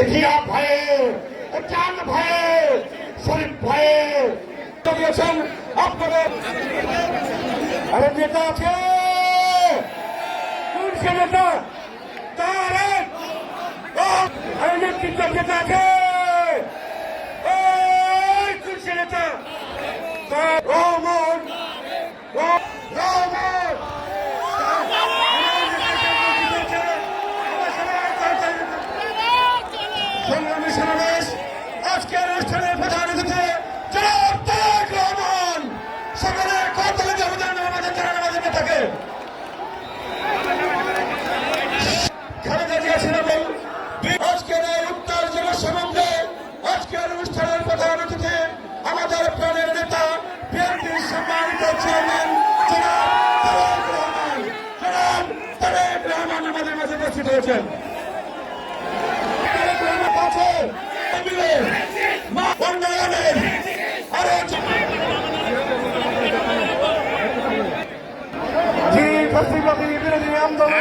জিয়া ভাইয়ে, চান ভাইয়ে, শরীফ ভাইয়ে দিয়েছেন আপনাদের। আরে নেতা আছে, কোন সে নেতা? তারেক। আরে নেতৃত্ব নেতা আছে, কোন সে নেতা? রহমান রহমান সংগ্রামী সমাবেশ আজকের অনুষ্ঠানের প্রধান অতিথি জনাব তারেক রহমান। সকলের কর্তব্য অবদান আমাদের জানানো বাজে থাকে। খালেদা জিয়া সেনাবল আজকের এই উত্তর জনসম্বন্ধে আজকের অনুষ্ঠানের প্রধান অতিথি আমাদের প্রাণের নেতা বিএনপির সম্মানিত চেয়ারম্যান জনাব তারেক রহমান। জনাব তারেক রহমান আমাদের মাঝে উপস্থিত হয়েছেন। উন্নয়নের আরো বিরোধী আন্দোলন